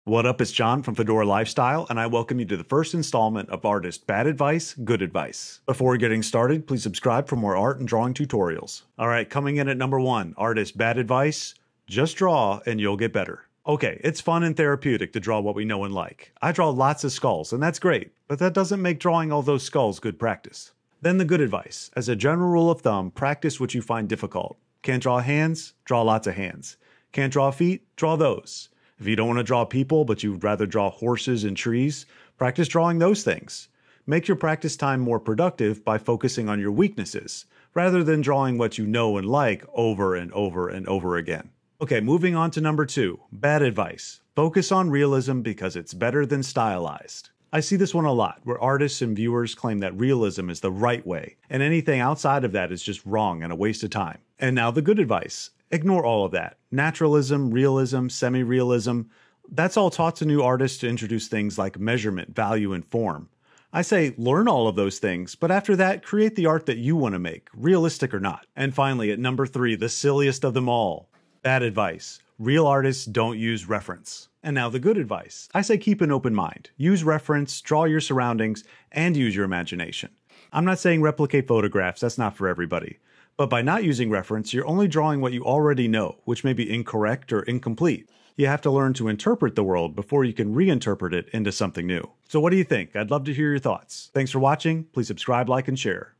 What up, it's John from Fedora Lifestyle, and I welcome you to the first installment of Artist Bad Advice, Good Advice. Before getting started, please subscribe for more art and drawing tutorials. Alright, coming in at number 1, Artist Bad Advice, just draw and you'll get better. Okay, it's fun and therapeutic to draw what we know and like. I draw lots of skulls, and that's great, but that doesn't make drawing all those skulls good practice. Then the good advice. As a general rule of thumb, practice what you find difficult. Can't draw hands? Draw lots of hands. Can't draw feet? Draw those. If you don't want to draw people, but you'd rather draw horses and trees, practice drawing those things. Make your practice time more productive by focusing on your weaknesses, rather than drawing what you know and like over and over and over again. Okay, moving on to number 2, bad advice. Focus on realism because it's better than stylized. I see this one a lot, where artists and viewers claim that realism is the right way, and anything outside of that is just wrong and a waste of time. And now the good advice. Ignore all of that. Naturalism, realism, semi-realism, that's all taught to new artists to introduce things like measurement, value, and form. I say learn all of those things, but after that, create the art that you want to make, realistic or not. And finally, at number 3, the silliest of them all. Bad advice. Real artists don't use reference. And now the good advice. I say keep an open mind. Use reference, draw your surroundings, and use your imagination. I'm not saying replicate photographs, that's not for everybody. But by not using reference, you're only drawing what you already know, which may be incorrect or incomplete. You have to learn to interpret the world before you can reinterpret it into something new. So what do you think? I'd love to hear your thoughts. Thanks for watching. Please subscribe, like, and share.